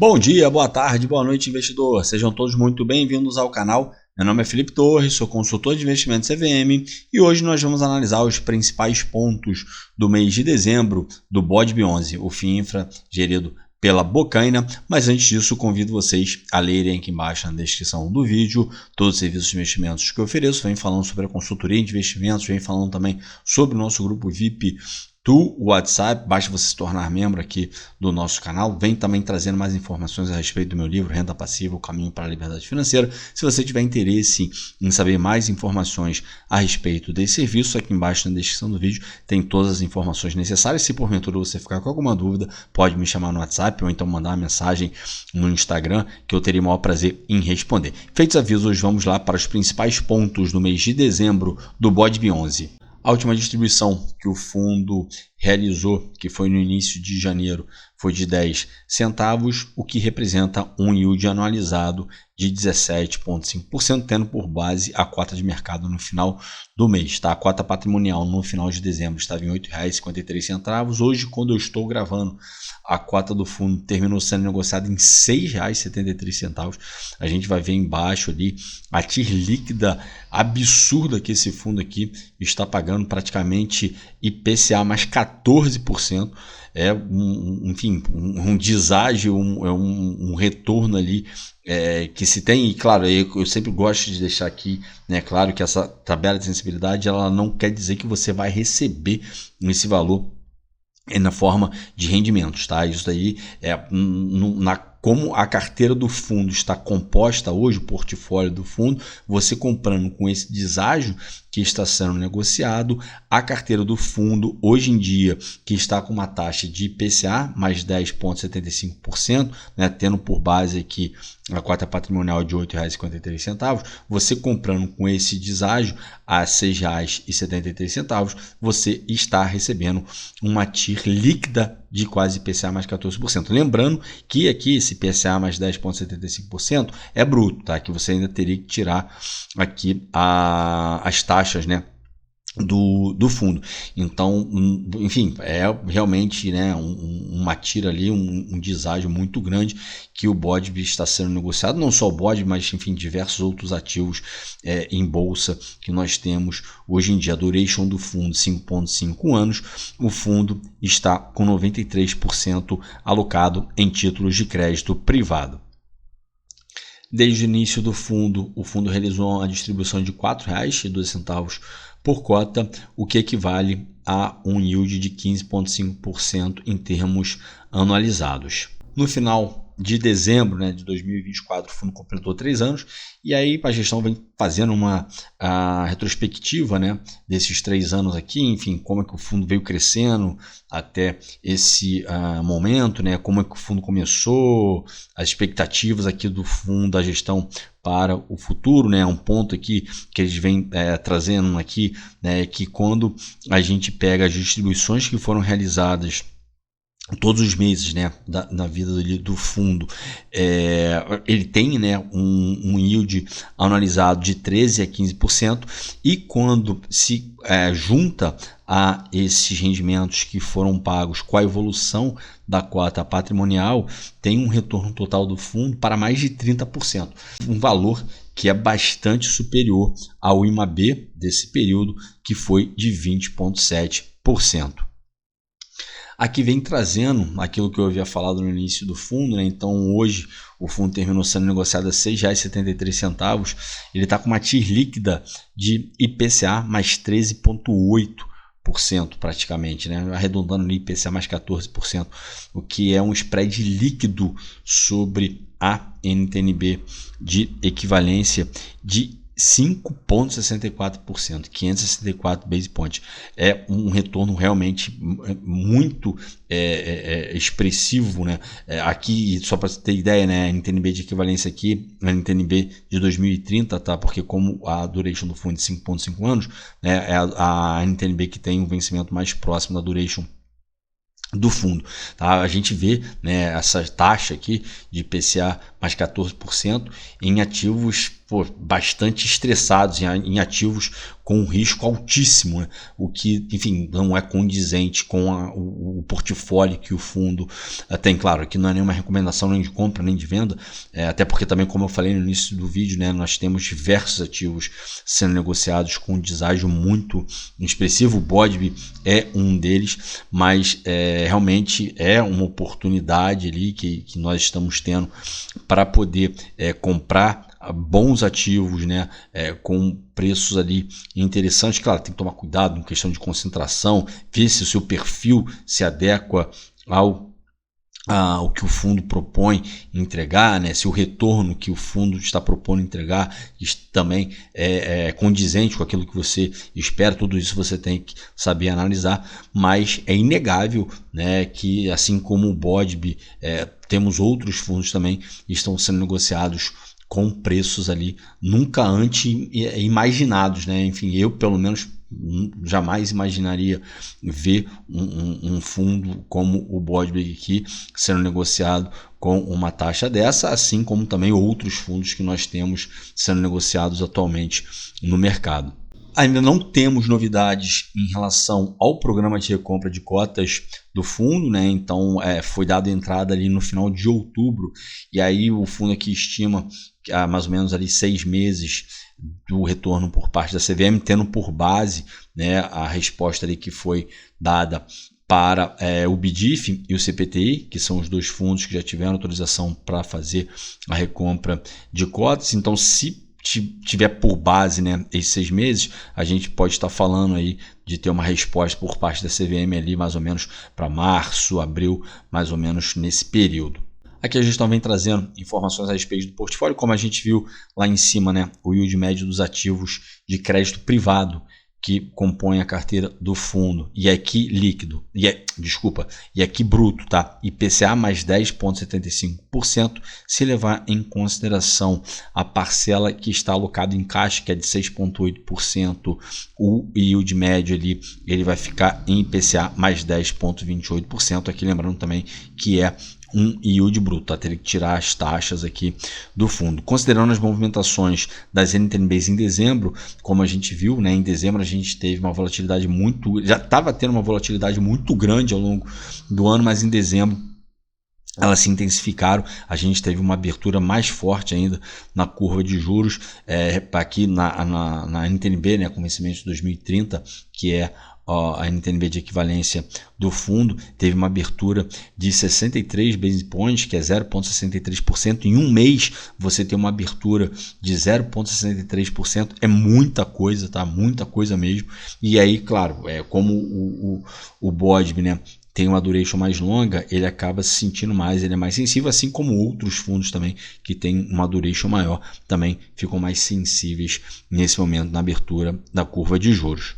Bom dia, boa tarde, boa noite, investidor. Sejam todos muito bem-vindos ao canal. Meu nome é Felipe Torres, sou consultor de investimentos CVM e hoje nós vamos analisar os principais pontos do mês de dezembro do BODB11, o FII Infra gerido pela Bocaina. Mas antes disso, convido vocês a lerem aqui embaixo na descrição do vídeo todos os serviços de investimentos que eu ofereço. Vem falando sobre a consultoria de investimentos, vem falando também sobre o nosso grupo VIP do WhatsApp, basta você se tornar membro aqui do nosso canal. Vem também trazendo mais informações a respeito do meu livro Renda Passiva, o Caminho para a Liberdade Financeira. Se você tiver interesse em saber mais informações a respeito desse serviço, aqui embaixo na descrição do vídeo tem todas as informações necessárias. Se porventura você ficar com alguma dúvida, pode me chamar no WhatsApp ou então mandar uma mensagem no Instagram, que eu terei o maior prazer em responder. Feitos avisos, vamos lá para os principais pontos do mês de dezembro do BODB11. A última distribuição que o fundo realizou, que foi no início de janeiro, foi de 10 centavos, o que representa um yield anualizado de 17,5%, tendo por base a cota de mercado no final do mês. Tá? A cota patrimonial no final de dezembro estava em R$ 8,53. Hoje, quando eu estou gravando, a cota do fundo terminou sendo negociada em R$ 6,73. A gente vai ver embaixo ali a TIR líquida absurda que esse fundo aqui está pagando, praticamente IPCA mais 14%. É um deságio, um retorno ali que se tem. E claro, eu sempre gosto de deixar aqui, né, claro que essa tabela de sensibilidade ela não quer dizer que você vai receber esse valor na forma de rendimentos, tá? Isso daí como a carteira do fundo está composta hoje, o portfólio do fundo, você comprando com esse deságio que está sendo negociado, a carteira do fundo hoje em dia, que está com uma taxa de IPCA mais 10,75%, né, tendo por base aqui a cota patrimonial de R$ 8,53, você comprando com esse deságio a R$ 6,73, você está recebendo uma TIR líquida de quase IPCA mais 14%. Lembrando que aqui esse IPCA mais 10,75% é bruto, tá? Que você ainda teria que tirar aqui as taxas, né, do fundo. Então, enfim, é realmente, né, uma tira ali, um deságio muito grande que o BODB está sendo negociado, não só o BODB, mas enfim, diversos outros ativos em bolsa que nós temos hoje em dia. A duration do fundo 5,5 anos, o fundo está com 93% alocado em títulos de crédito privado. Desde o início do fundo, o fundo realizou uma distribuição de R$ 4,12 por cota, o que equivale a um yield de 15,5% em termos anualizados. No final de dezembro, né, de 2024, o fundo completou 3 anos e aí a gestão vem fazendo uma retrospectiva, né, desses 3 anos aqui, enfim, como é que o fundo veio crescendo até esse momento, né, como é que o fundo começou, as expectativas aqui do fundo, da gestão para o futuro, né, um ponto aqui que eles vêm trazendo aqui, né, que quando a gente pega as distribuições que foram realizadas todos os meses, né, na vida do fundo, ele tem, né, um yield anualizado de 13% a 15%, e quando se junta a esses rendimentos que foram pagos com a evolução da cota patrimonial, tem um retorno total do fundo para mais de 30%, um valor que é bastante superior ao IMAB desse período, que foi de 20,7%. Aqui vem trazendo aquilo que eu havia falado no início do fundo, né? Então hoje o fundo terminou sendo negociado a R$ 6,73, ele está com uma TIR líquida de IPCA mais 13,8% praticamente, né? Arredondando no IPCA mais 14%, o que é um spread líquido sobre a NTNB de equivalência de 5,64%, 564 base points. É um retorno realmente muito expressivo, né? Aqui, só para você ter ideia, né, a NTNB de equivalência aqui, a NTNB de 2030, tá? Porque como a duration do fundo é 5,5 anos, né, é a NTNB que tem um vencimento mais próximo da duration do fundo, tá? A gente vê, né, essa taxa aqui de IPCA mais 14% em ativos bastante estressados em ativos com um risco altíssimo, né? O que, enfim, não é condizente com o portfólio que o fundo tem. Claro, que não é nenhuma recomendação nem de compra nem de venda, até porque também, como eu falei no início do vídeo, né, nós temos diversos ativos sendo negociados com um deságio muito expressivo. O BODB é um deles, mas realmente é uma oportunidade ali que nós estamos tendo para poder comprar bons ativos, né, com preços ali interessantes. Claro, tem que tomar cuidado em questão de concentração, ver se o seu perfil se adequa ao que o fundo propõe entregar, né? Se o retorno que o fundo está propondo entregar também é condizente com aquilo que você espera. Tudo isso você tem que saber analisar, mas é inegável, né, que assim como o BODB, temos outros fundos também que estão sendo negociados com preços ali nunca antes imaginados, né? Enfim, eu pelo menos jamais imaginaria ver um fundo como o BODB aqui sendo negociado com uma taxa dessa, assim como também outros fundos que nós temos sendo negociados atualmente no mercado. Ainda não temos novidades em relação ao programa de recompra de cotas do fundo, né? Então foi dada entrada ali no final de outubro, e aí o fundo aqui estima há mais ou menos ali 6 meses do retorno por parte da CVM, tendo por base, né, a resposta ali que foi dada para o BDIF e o CPTI, que são os dois fundos que já tiveram autorização para fazer a recompra de cotas. Então, se tiver por base, né, esses 6 meses, a gente pode estar falando aí de ter uma resposta por parte da CVM ali mais ou menos para março, abril, mais ou menos nesse período. Aqui a gente também trazendo informações a respeito do portfólio, como a gente viu lá em cima, né, o yield médio dos ativos de crédito privado que compõem a carteira do fundo, e aqui líquido, e aqui bruto, tá? IPCA mais 10,75%, se levar em consideração a parcela que está alocada em caixa, que é de 6,8%, o yield médio ali, ele vai ficar em IPCA mais 10,28%, aqui lembrando também que é um yield bruto, tá? Teria que tirar as taxas aqui do fundo. Considerando as movimentações das NTNBs em dezembro, como a gente viu, né, em dezembro a gente teve uma volatilidade já estava tendo uma volatilidade muito grande ao longo do ano, mas em dezembro elas se intensificaram. A gente teve uma abertura mais forte ainda na curva de juros, aqui na NTNB, né, com vencimento de 2030, que é a NTNB de equivalência do fundo, teve uma abertura de 63 basis points, que é 0,63%. Em um mês você tem uma abertura de 0,63%, é muita coisa, tá? Muita coisa mesmo. E aí, claro, como o BODB, né, tem uma duration mais longa, ele acaba se sentindo mais, ele é mais sensível, assim como outros fundos também que tem uma duration maior, também ficam mais sensíveis nesse momento na abertura da curva de juros.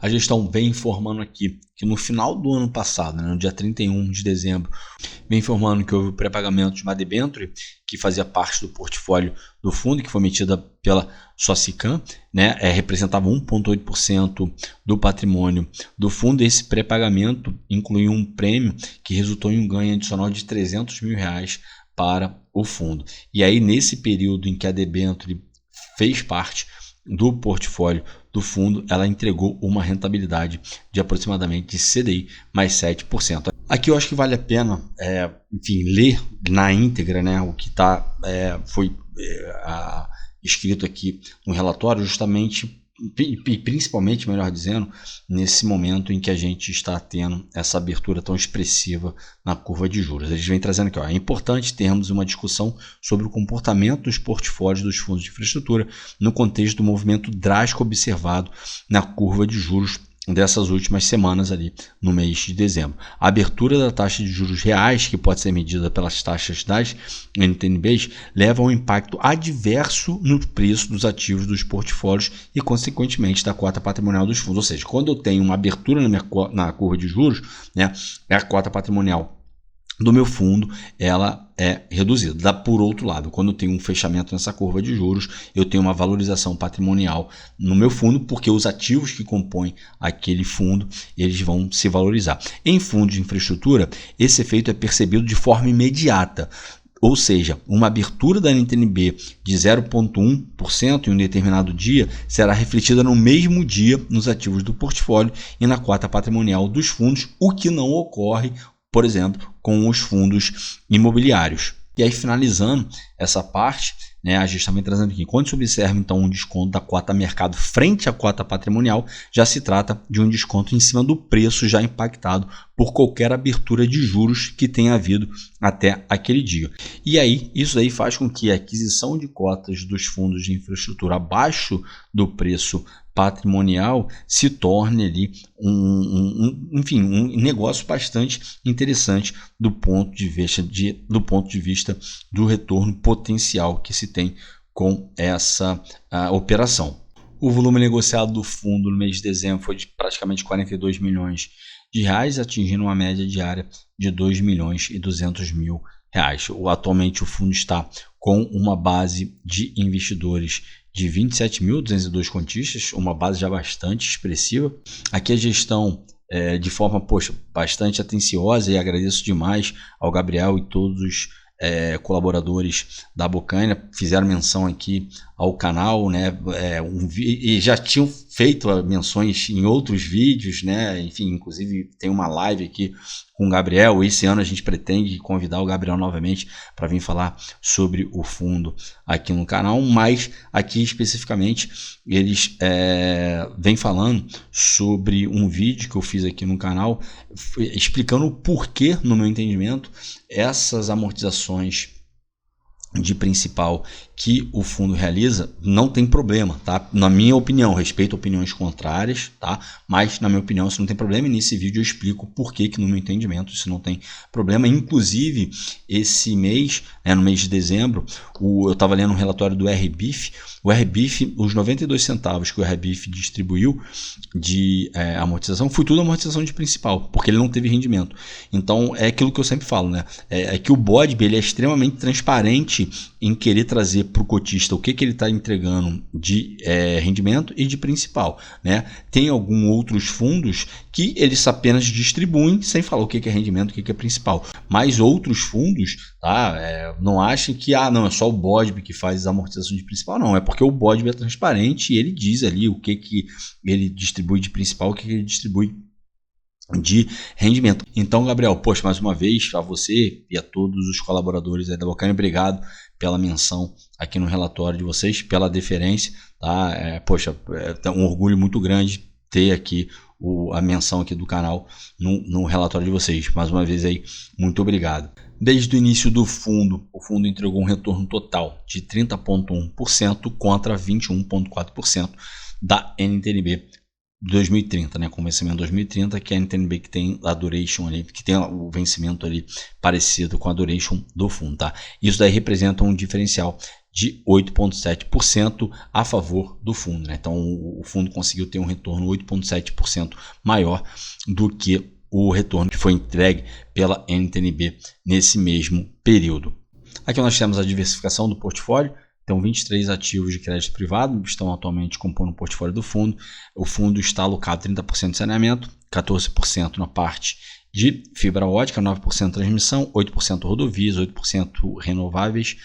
A gestão vem informando aqui que no final do ano passado, né, no dia 31 de dezembro, vem informando que houve o pré-pagamento de uma debenture que fazia parte do portfólio do fundo, que foi emitida pela Socicam, né, representava 1,8% do patrimônio do fundo. Esse pré-pagamento incluiu um prêmio que resultou em um ganho adicional de R$300 mil para o fundo. E aí, nesse período em que a debenture fez parte do portfólio do fundo, ela entregou uma rentabilidade de aproximadamente CDI mais 7%. Aqui eu acho que vale a pena, enfim, ler na íntegra, né, o que foi escrito aqui no relatório, justamente e principalmente, melhor dizendo, nesse momento em que a gente está tendo essa abertura tão expressiva na curva de juros. Eles vêm trazendo aqui, é importante termos uma discussão sobre o comportamento dos portfólios dos fundos de infraestrutura no contexto do movimento drástico observado na curva de juros dessas últimas semanas ali no mês de dezembro. A abertura da taxa de juros reais, que pode ser medida pelas taxas das NTNBs, leva a um impacto adverso no preço dos ativos dos portfólios e, consequentemente, da cota patrimonial dos fundos. Ou seja, quando eu tenho uma abertura na curva de juros, né, a cota patrimonial do meu fundo, ela é reduzida. Por outro lado, quando eu tenho um fechamento nessa curva de juros, eu tenho uma valorização patrimonial no meu fundo, porque os ativos que compõem aquele fundo, eles vão se valorizar. Em fundos de infraestrutura, esse efeito é percebido de forma imediata. Ou seja, uma abertura da NTNB de 0,1% em um determinado dia será refletida no mesmo dia nos ativos do portfólio e na cota patrimonial dos fundos, o que não ocorre, por exemplo, com os fundos imobiliários. E aí, finalizando essa parte, a gente também trazendo aqui, quando se observa então um desconto da cota mercado frente à cota patrimonial, já se trata de um desconto em cima do preço já impactado por qualquer abertura de juros que tenha havido até aquele dia. E aí, isso aí faz com que a aquisição de cotas dos fundos de infraestrutura abaixo do preço patrimonial se torne ali um negócio bastante interessante do ponto de vista do retorno potencial que se tem com essa operação. O volume negociado do fundo no mês de dezembro foi de praticamente 42 milhões de reais, atingindo uma média diária de 2 milhões e 200 mil reais. Atualmente o fundo está com uma base de investidores de 27.202 cotistas, uma base já bastante expressiva. Aqui a gestão de forma bastante atenciosa, e agradeço demais ao Gabriel e todos os colaboradores da Bocaina, fizeram menção aqui ao canal, e já tinham feito menções em outros vídeos, enfim, inclusive tem uma live aqui com o Gabriel. Esse ano a gente pretende convidar o Gabriel novamente para vir falar sobre o fundo aqui no canal, mas aqui especificamente eles vêm falando sobre um vídeo que eu fiz aqui no canal explicando o porquê, no meu entendimento, essas amortizações de principal que o fundo realiza não tem problema, tá? Na minha opinião, respeito opiniões contrárias, tá? Mas na minha opinião isso não tem problema, e nesse vídeo eu explico por que no meu entendimento isso não tem problema. Inclusive esse mês, no mês de dezembro, eu estava lendo um relatório do RBIF. O RBIF, os 92 centavos que o RBIF distribuiu de amortização, foi tudo amortização de principal, porque ele não teve rendimento. Então é aquilo que eu sempre falo, é que o BODB ele é extremamente transparente em querer trazer para o cotista o que ele está entregando de rendimento e de principal, Tem alguns outros fundos que eles apenas distribuem sem falar o que é rendimento, o que é principal. Mas outros fundos, não achem que não é só o BODB que faz a amortização de principal, não. É porque o BODB é transparente e ele diz ali o que ele distribui de principal, o que ele distribui de rendimento. Então, Gabriel, mais uma vez a você e a todos os colaboradores da Bocaina, obrigado pela menção aqui no relatório de vocês, pela deferência, tá? É um orgulho muito grande ter aqui a menção aqui do canal no relatório de vocês. Mais uma vez aí, muito obrigado. Desde o início do fundo, o fundo entregou um retorno total de 30,1% contra 21,4% da NTNB 2030, com vencimento 2030, que é a NTNB que tem a duration ali, que tem o vencimento ali parecido com a duration do fundo, tá? Isso daí representa um diferencial de 8,7% a favor do fundo, Então o fundo conseguiu ter um retorno 8,7% maior do que o retorno que foi entregue pela NTNB nesse mesmo período. Aqui nós temos a diversificação do portfólio. Então, 23 ativos de crédito privado estão atualmente compondo o portfólio do fundo. O fundo está alocado 30% de saneamento, 14% na parte de fibra ótica, 9% transmissão, 8% rodovias, 8% renováveis,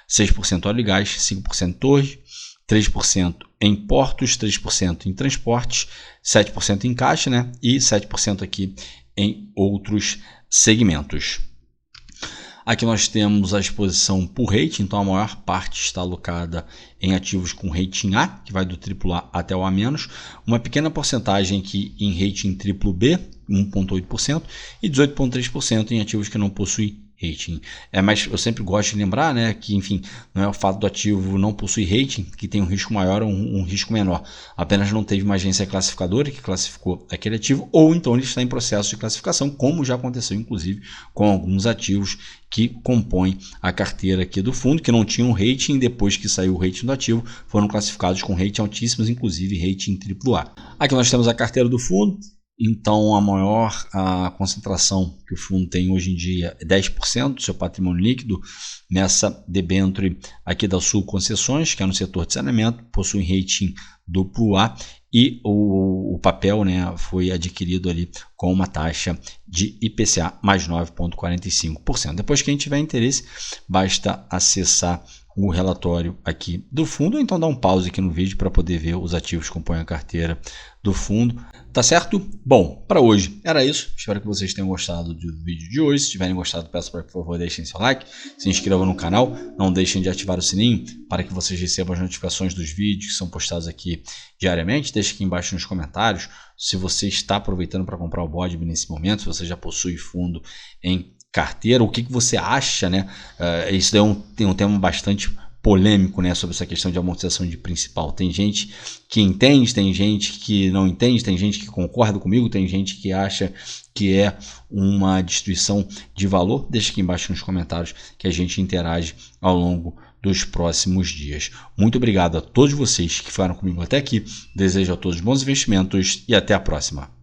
6% óleo e gás, 5% torre, 3% em portos, 3% em transportes, 7% em caixa, e 7% aqui em outros segmentos. Aqui nós temos a exposição por rating, então a maior parte está alocada em ativos com rating A, que vai do AAA até o A-, uma pequena porcentagem aqui em rating BBB, 1,8%, e 18,3% em ativos que não possuem rating. Mas eu sempre gosto de lembrar, que, enfim, não é o fato do ativo não possuir rating que tem um risco maior ou um risco menor. Apenas não teve uma agência classificadora que classificou aquele ativo, ou então ele está em processo de classificação, como já aconteceu, inclusive, com alguns ativos que compõem a carteira aqui do fundo, que não tinham rating, depois que saiu o rating do ativo, foram classificados com rating altíssimos, inclusive rating AAA. Aqui nós temos a carteira do fundo. Então, a maior concentração que o fundo tem hoje em dia é 10% do seu patrimônio líquido nessa debênture aqui da Sul Concessões, que é no setor de saneamento, possui rating AA e o papel, né, foi adquirido ali com uma taxa de IPCA mais 9,45%. Depois, quem tiver interesse, basta acessar o relatório aqui do fundo, ou então dar um pause aqui no vídeo para poder ver os ativos que compõem a carteira do fundo. Tá certo? Bom, para hoje era isso. Espero que vocês tenham gostado do vídeo de hoje. Se tiverem gostado, peço para que, por favor, deixem seu like, se inscrevam no canal, não deixem de ativar o sininho para que vocês recebam as notificações dos vídeos que são postados aqui diariamente. Deixe aqui embaixo nos comentários se você está aproveitando para comprar o BODB nesse momento, se você já possui fundo em carteira, o que você acha, né? Isso é um tema bastante polêmico, né, sobre essa questão de amortização de principal. Tem gente que entende, tem gente que não entende, tem gente que concorda comigo, tem gente que acha que é uma destruição de valor. Deixa aqui embaixo nos comentários que a gente interage ao longo dos próximos dias. Muito obrigado a todos vocês que ficaram comigo até aqui. Desejo a todos bons investimentos e até a próxima.